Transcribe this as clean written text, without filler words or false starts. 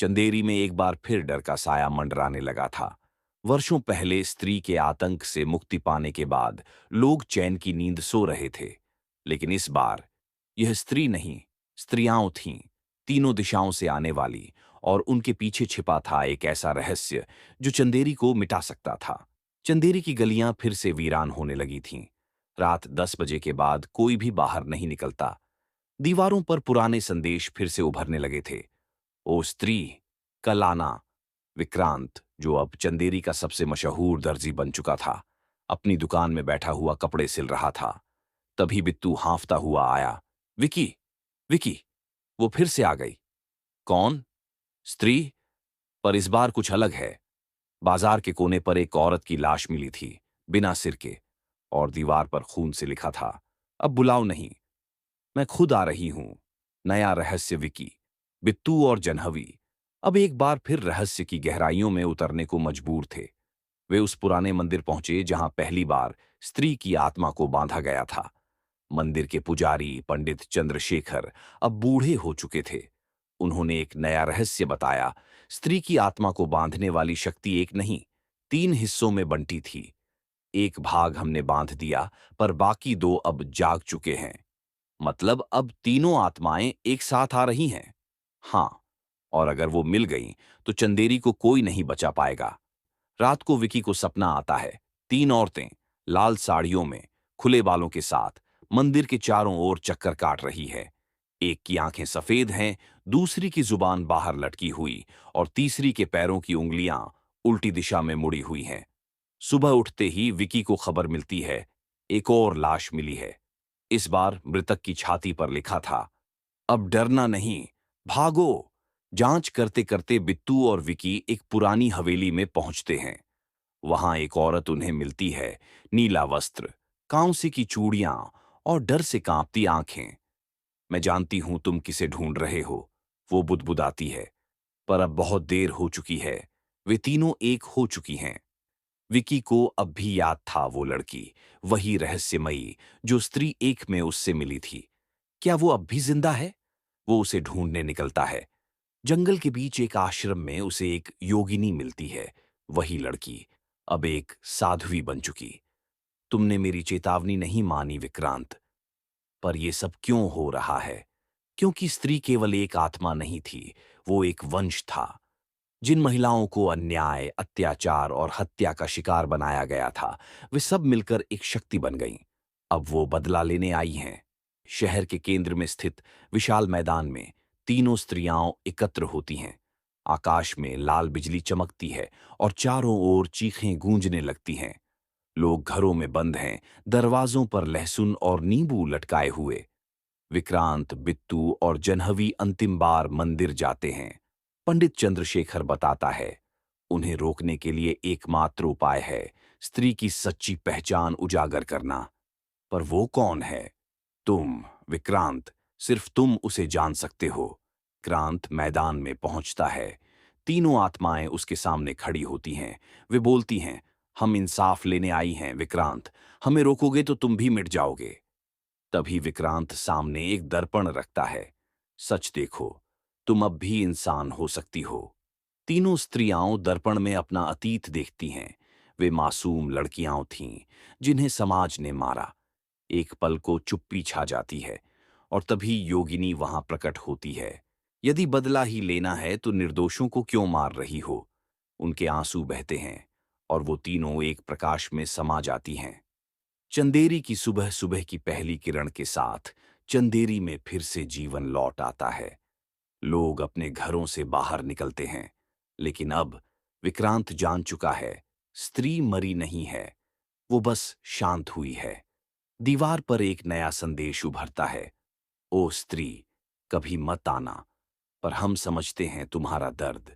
चंदेरी में एक बार फिर डर का साया मंडराने लगा था। वर्षों पहले स्त्री के आतंक से मुक्ति पाने के बाद लोग चैन की नींद सो रहे थे। लेकिन इस बार यह स्त्री नहीं, स्त्रियां थीं, तीनों दिशाओं से आने वाली, और उनके पीछे छिपा था एक ऐसा रहस्य जो चंदेरी को मिटा सकता था। चंदेरी की गलियां फिर से वीरान होने लगी थीं। रात 10 बजे के बाद कोई भी बाहर नहीं निकलता। दीवारों पर पुराने संदेश फिर से उभरने लगे थे। ओ स्त्री, कल आना। विक्रांत, जो अब चंदेरी का सबसे मशहूर दर्जी बन चुका था, अपनी दुकान में बैठा हुआ कपड़े सिल रहा था। तभी बिट्टू हांफता हुआ आया। विकी, विकी, वो फिर से आ गई। कौन? स्त्री, पर इस बार कुछ अलग है। बाजार के कोने पर एक औरत की लाश मिली थी, बिना सिर के, और दीवार पर खून से लिखा था, अब बुलाओ नहीं, मैं खुद आ रही हूं। नया रहस्य। विकी, बिट्टू और जनहवी अब एक बार फिर रहस्य की गहराइयों में उतरने को मजबूर थे। वे उस पुराने मंदिर पहुंचे जहां पहली बार स्त्री की आत्मा को बांधा गया था। मंदिर के पुजारी पंडित चंद्रशेखर अब बूढ़े हो चुके थे। उन्होंने एक नया रहस्य बताया। स्त्री की आत्मा को बांधने वाली शक्ति एक नहीं, 3 हिस्सों में बंटी थी। एक भाग हमने बांध दिया, पर बाकी 2 अब जाग चुके हैं। मतलब अब तीनों आत्माएं एक साथ आ रही हैं। हाँ, और अगर वो मिल गईं, तो चंदेरी को कोई नहीं बचा पाएगा। रात को विकी को सपना आता है। 3 औरतें लाल साड़ियों में, खुले बालों के साथ, मंदिर के चारों ओर चक्कर काट रही है। एक की आंखें सफेद हैं, दूसरी की जुबान बाहर लटकी हुई, और तीसरी के पैरों की उंगलियां उल्टी दिशा में मुड़ी हुई हैं। सुबह उठते ही विकी को खबर मिलती है, एक और लाश मिली है। इस बार मृतक की छाती पर लिखा था, अब डरना नहीं, भागो। जांच करते करते बिट्टू और विकी एक पुरानी हवेली में पहुंचते हैं। वहां एक औरत उन्हें मिलती है, नीला वस्त्र, कांसे की चूड़ियां और डर से कांपती आंखें। मैं जानती हूं तुम किसे ढूंढ रहे हो, वो बुदबुदाती है, पर अब बहुत देर हो चुकी है। वे तीनों एक हो चुकी हैं। विकी को अब भी याद था वो लड़की, वही रहस्यमयी जो स्त्री एक में उससे मिली थी। क्या वो अब भी जिंदा है? वो उसे ढूंढने निकलता है। जंगल के बीच एक आश्रम में उसे एक योगिनी मिलती है, वही लड़की, अब एक साध्वी बन चुकी। तुमने मेरी चेतावनी नहीं मानी विक्रांत। पर यह सब क्यों हो रहा है? क्योंकि स्त्री केवल एक आत्मा नहीं थी, वो एक वंश था। जिन महिलाओं को अन्याय, अत्याचार और हत्या का शिकार बनाया गया था, वे सब मिलकर एक शक्ति बन गईं। अब वो बदला लेने आई हैं। शहर के केंद्र में स्थित विशाल मैदान में तीनों स्त्रियां एकत्र होती हैं। आकाश में लाल बिजली चमकती है और चारों ओर चीखें गूंजने लगती हैं। लोग घरों में बंद हैं, दरवाजों पर लहसुन और नींबू लटकाए हुए। विक्रांत, बिट्टू और जनहवी अंतिम बार मंदिर जाते हैं। पंडित चंद्रशेखर बताता है, उन्हें रोकने के लिए एकमात्र उपाय है स्त्री की सच्ची पहचान उजागर करना। पर वो कौन है? तुम, विक्रांत, सिर्फ तुम उसे जान सकते हो। क्रांत मैदान में पहुंचता है। तीनों आत्माएं उसके सामने खड़ी होती हैं। वे बोलती हैं, हम इंसाफ लेने आई हैं विक्रांत, हमें रोकोगे तो तुम भी मिट जाओगे। तभी विक्रांत सामने एक दर्पण रखता है। सच देखो, तुम अब भी इंसान हो सकती हो। तीनों स्त्रियां दर्पण में अपना अतीत देखती हैं। वे मासूम लड़कियां थीं, जिन्हें समाज ने मारा। एक पल को चुप्पी छा जाती है, और तभी योगिनी वहां प्रकट होती है। यदि बदला ही लेना है तो निर्दोषों को क्यों मार रही हो? उनके आंसू बहते हैं, और वो तीनों एक प्रकाश में समा जाती हैं। चंदेरी की सुबह सुबह की पहली किरण के साथ चंदेरी में फिर से जीवन लौट आता है। लोग अपने घरों से बाहर निकलते हैं। लेकिन अब विक्रांत जान चुका है, स्त्री मरी नहीं है, वो बस शांत हुई है। दीवार पर एक नया संदेश उभरता है, ओ स्त्री, कभी मत आना, पर हम समझते हैं तुम्हारा दर्द।